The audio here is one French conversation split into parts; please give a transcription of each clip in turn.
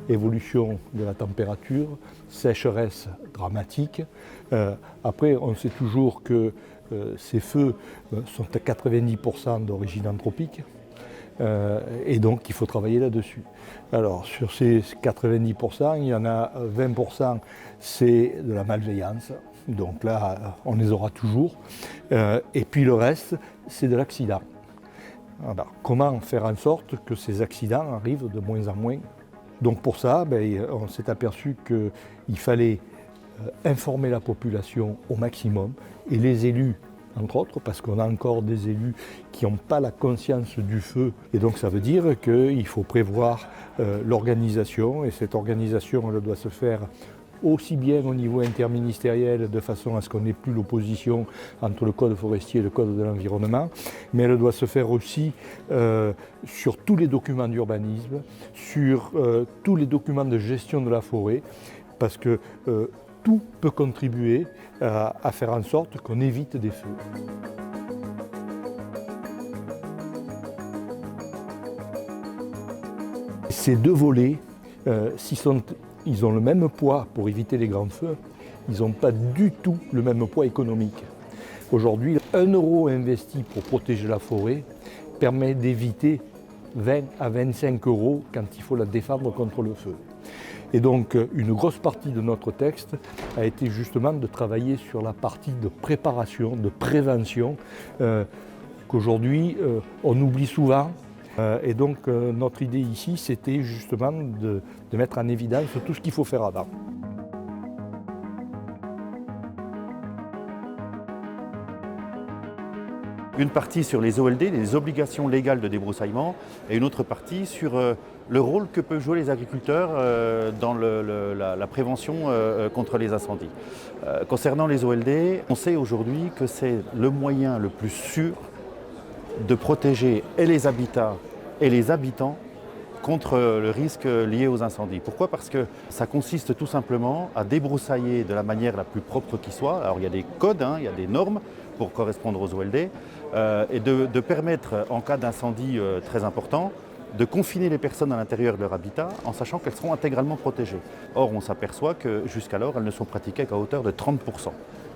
évolution de la température, sécheresse dramatique. Après, on sait toujours que ces feux sont à 90% d'origine anthropique. Et donc il faut travailler là-dessus. Alors sur ces 90%, il y en a 20%, c'est de la malveillance. Donc là, on les aura toujours. Et puis le reste, c'est de l'accident. Alors, comment faire en sorte que ces accidents arrivent de moins en moins? Donc pour ça, on s'est aperçu qu'il fallait informer la population au maximum et les élus, entre autres, parce qu'on a encore des élus qui n'ont pas la conscience du feu. Et donc ça veut dire qu'il faut prévoir l'organisation, et cette organisation, elle doit se faire aussi bien au niveau interministériel, de façon à ce qu'on n'ait plus l'opposition entre le code forestier et le code de l'environnement, mais elle doit se faire aussi sur tous les documents d'urbanisme, sur tous les documents de gestion de la forêt, parce que tout peut contribuer à faire en sorte qu'on évite des feux. Ces deux volets, ils ont le même poids pour éviter les grands feux, ils n'ont pas du tout le même poids économique. Aujourd'hui, 1 euro investi pour protéger la forêt permet d'éviter 20 à 25 euros quand il faut la défendre contre le feu. Et donc une grosse partie de notre texte a été justement de travailler sur la partie de préparation, de prévention, qu'aujourd'hui on oublie souvent. Et donc notre idée ici, c'était justement de mettre en évidence tout ce qu'il faut faire avant. Une partie sur les OLD, les obligations légales de débroussaillement, et une autre partie sur le rôle que peuvent jouer les agriculteurs dans la prévention contre les incendies. Concernant les OLD, on sait aujourd'hui que c'est le moyen le plus sûr de protéger et les habitats et les habitants contre le risque lié aux incendies. Pourquoi? Parce que ça consiste tout simplement à débroussailler de la manière la plus propre qui soit. Alors il y a des codes, il y a des normes pour correspondre aux OLD, et de permettre, en cas d'incendie très important, de confiner les personnes à l'intérieur de leur habitat en sachant qu'elles seront intégralement protégées. Or, on s'aperçoit que jusqu'alors, elles ne sont pratiquées qu'à hauteur de 30%.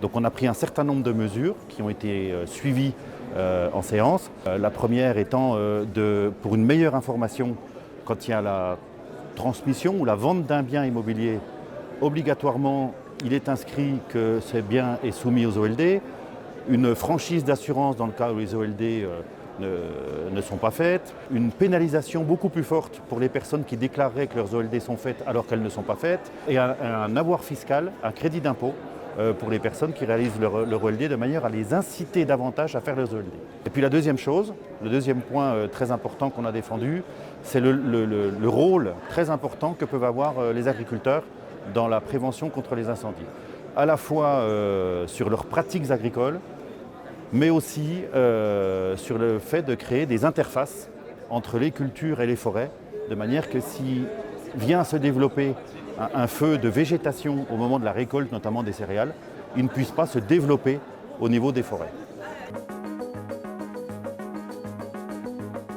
Donc on a pris un certain nombre de mesures qui ont été suivies en séance. La première étant pour une meilleure information quand il y a la transmission ou la vente d'un bien immobilier. Obligatoirement, il est inscrit que ce bien est soumis aux OLD. Une franchise d'assurance dans le cas où les OLD ne sont pas faites, une pénalisation beaucoup plus forte pour les personnes qui déclareraient que leurs OLD sont faites alors qu'elles ne sont pas faites, et un avoir fiscal, un crédit d'impôt pour les personnes qui réalisent leur OLD de manière à les inciter davantage à faire leurs OLD. Et puis la deuxième chose, le deuxième point très important qu'on a défendu, c'est le rôle très important que peuvent avoir les agriculteurs dans la prévention contre les incendies. À la fois sur leurs pratiques agricoles, mais aussi sur le fait de créer des interfaces entre les cultures et les forêts, de manière que si vient se développer un feu de végétation au moment de la récolte, notamment des céréales, il ne puisse pas se développer au niveau des forêts.